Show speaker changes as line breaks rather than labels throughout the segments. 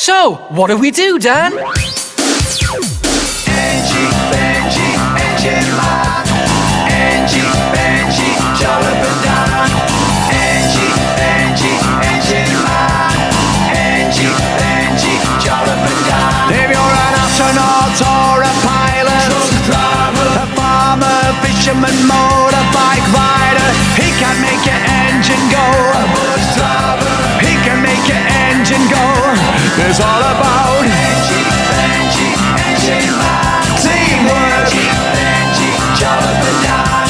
So, what do we do, Dan?
Engie, Benjy, engine man. Engie, Benjy, Jollop and Dan. Engie, Benjy, engine man. Engie, Benjy, Jollop and Dan. If you're an astronaut or a pilot, truck driver, a farmer, fisherman, motorbike rider, he can make your engine go. A bus driver, he can make your engine go. It's all about Engie, Benjy, engine man. Teamwork. Engie, Benjy, Jollop and Dan.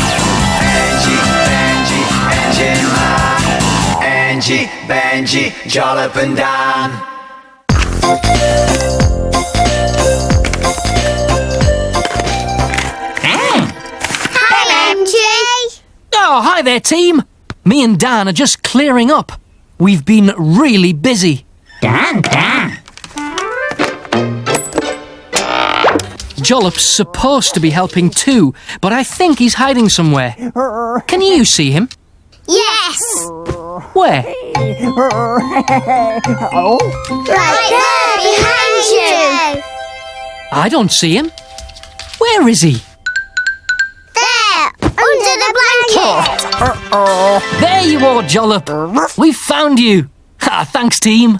Engie, Benjy, engine man. Engie, Benjy, Jollop and Dan.
Hi, Benjy.
Oh, hi there, team. Me and Dan are just clearing up. We've been really busy.
Dan.
Jollop's supposed to be helping too, but I think he's hiding somewhere. Can you see him?
Yes.
Where?
Right there, behind you.
I don't see him. Where is he?
There, under the blanket.
There you are, Jollop. We found you. Ha, thanks, team.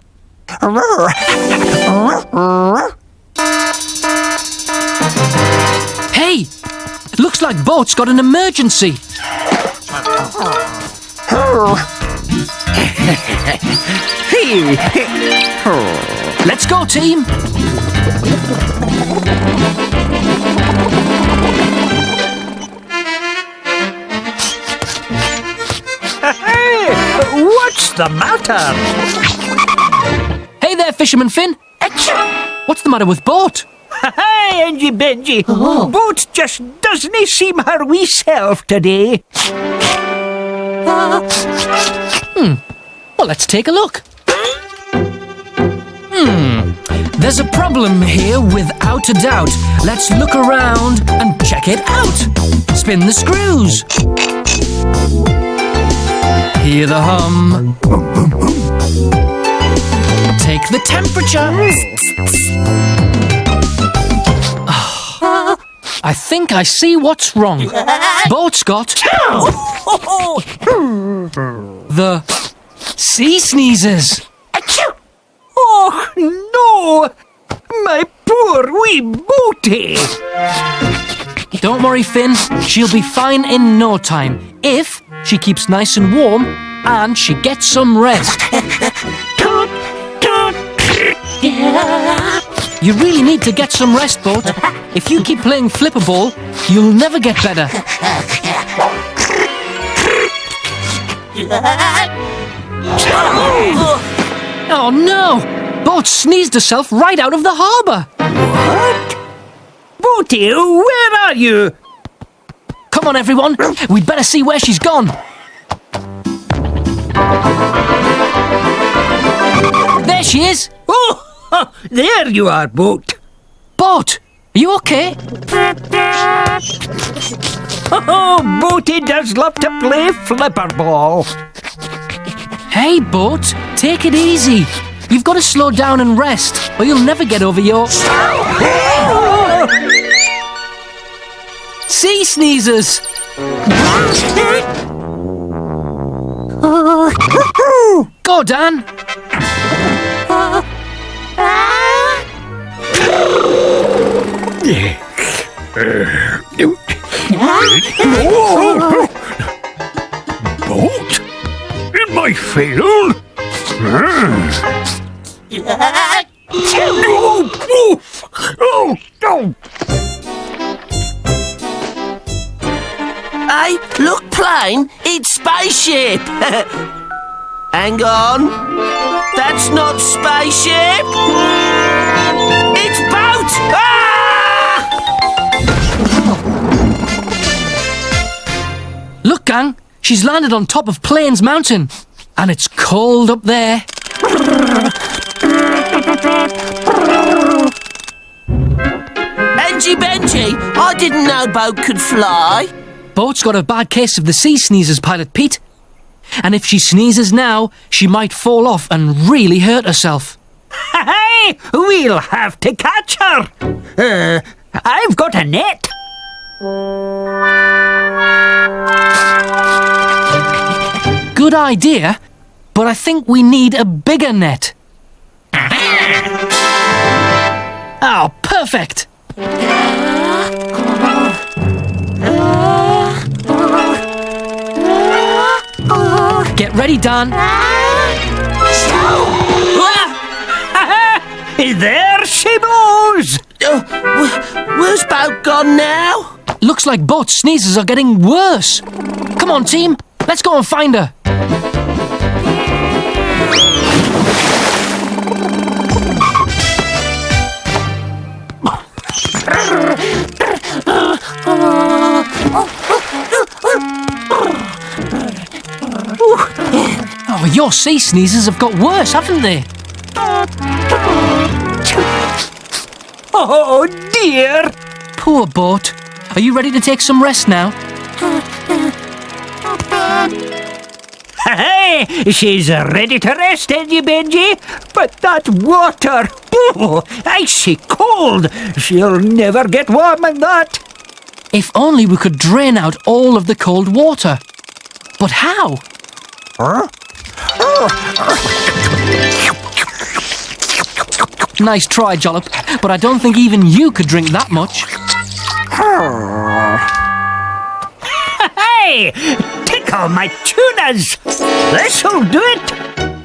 Hey, looks like Boat's got an emergency. Let's go, team.
What's the matter?
Hey there, Fisherman Finn. What's the matter with Boat?
Hi, Engie Benjy. Boat just doesn't seem her wee self today.
Well, let's take a look. There's a problem here without a doubt. Let's look around and check it out. Spin the screws. Hear the hum. Take the temperature. I think I see what's wrong. Boat's got the sea sneezes.
Oh, no! My poor wee Booty!
Don't worry, Finn. She'll be fine in no time if she keeps nice and warm and she gets some rest. You really need to get some rest, Boat. If you keep playing flipper ball, you'll never get better. Oh no! Boat sneezed herself right out of the harbour.
What? Booty, where are you?
Come on, everyone. We'd better see where she's gone. There she is.
Oh, there you are, Boat.
Boat, are you okay?
Oh, Booty does love to play flipper ball.
Hey, Boat, take it easy. You've got to slow down and rest, or you'll never get over your... sea sneezers. Go, Dan.
Boat? In my field? Oh, no!
Hey, look, plane, it's spaceship. Hang on. That's not spaceship. It's boat. Ah!
Look, gang, she's landed on top of Plains Mountain. And it's cold up there.
Engie Benjy, I didn't know boat could fly.
Boat's got a bad case of the sea sneezers, Pilot Pete. And if she sneezes now, she might fall off and really hurt herself.
Hey, Hey, we'll have to catch her. I've got a net.
Good idea, but I think we need a bigger net. Oh, perfect! Get ready, Dan.
There she goes.
Where's Boat gone now?
Looks like Boat's sneezes are getting worse. Come on, team. Let's go and find her. Oh, your sea sneezes have got worse, haven't they?
Oh, dear.
Poor Boat. Are you ready to take some rest now?
Hey, she's ready to rest, Engie, Benjy. But that water, oh, icy cold. She'll never get warm in that.
If only we could drain out all of the cold water. But how? Nice try, Jollop, but I don't think even you could drink that much.
Hey, tickle my tunas. This'll do it.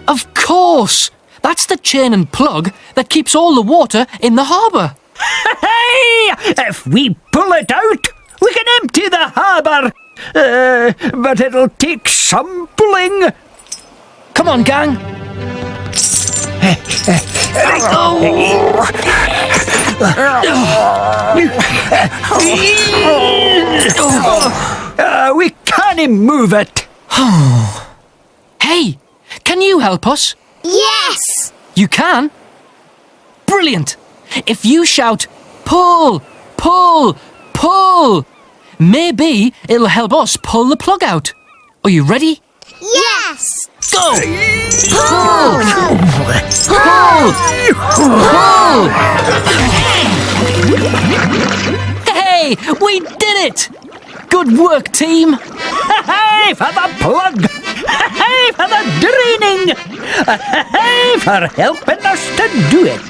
Of course! That's the chain and plug that keeps all the water in the harbour.
Hey, if we pull it out, we can empty the harbour. But it'll take some pulling.
Come on, gang.
We can't move it.
Hey, can you help us?
Yes!
You can? Brilliant! If you shout, pull, pull, pull, maybe it'll help us pull the plug out. Are you ready?
Yes!
Go!
Pull!
Pull! Pull! Hey, we did it! Good work, team!
Hey for the plug! Hey for the draining! Hey for helping us to do it!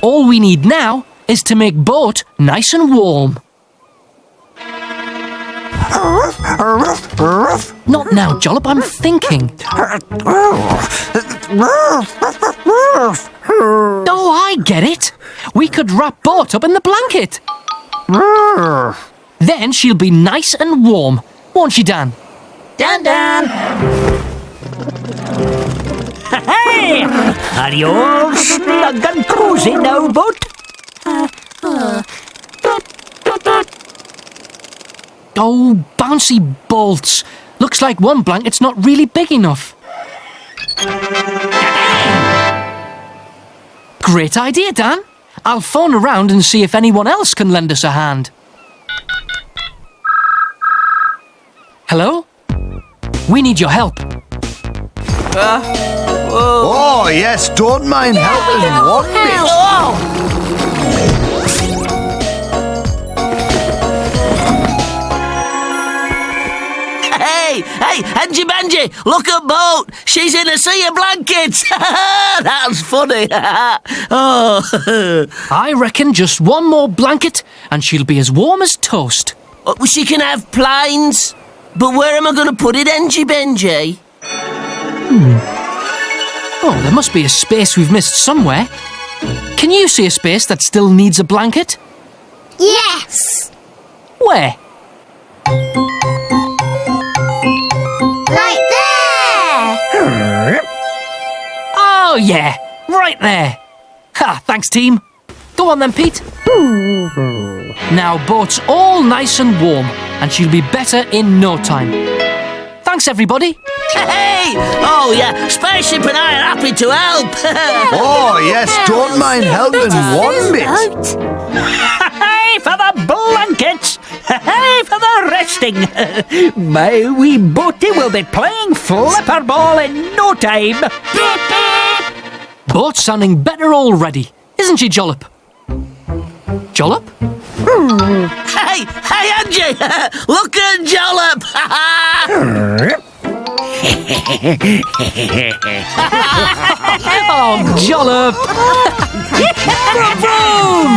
All we need now is to make Boat nice and warm. Not now, Jollop, I'm thinking. Oh, I get it. We could wrap Boat up in the blanket. Then she'll be nice and warm, won't she, Dan?
Dan! Hey! Are you all snug and cozy now, Boat?
Oh, bouncy bolts. Looks like one blanket's not really big enough. Great idea, Dan. I'll phone around and see if anyone else can lend us a hand. Hello? We need your help.
Oh, yes, don't mind helping one bit.
Hey, Engie Benjy, look at Boat. She's in a sea of blankets. That's funny. Oh.
I reckon just one more blanket and she'll be as warm as toast.
She can have planes. But where am I going to put it, Engie Benjy?
Oh, there must be a space we've missed somewhere. Can you see a space that still needs a blanket?
Yes!
Where?
Right there!
Oh, yeah, right there. Ha, thanks, team. Go on then, Pete. Now, Boat's all nice and warm, and she'll be better in no time. Thanks, everybody.
Hey! Oh, yeah, Spaceship and I are happy to help.
Oh, yes, don't mind helping one bit.
Hey for the blankets! resting. My wee boatie will be playing flipper ball in no time.
Boat's sounding better already, isn't she, Jollop? Jollop?
Hey, Angie! Look at Jollop!
Oh, Jollop! Boom!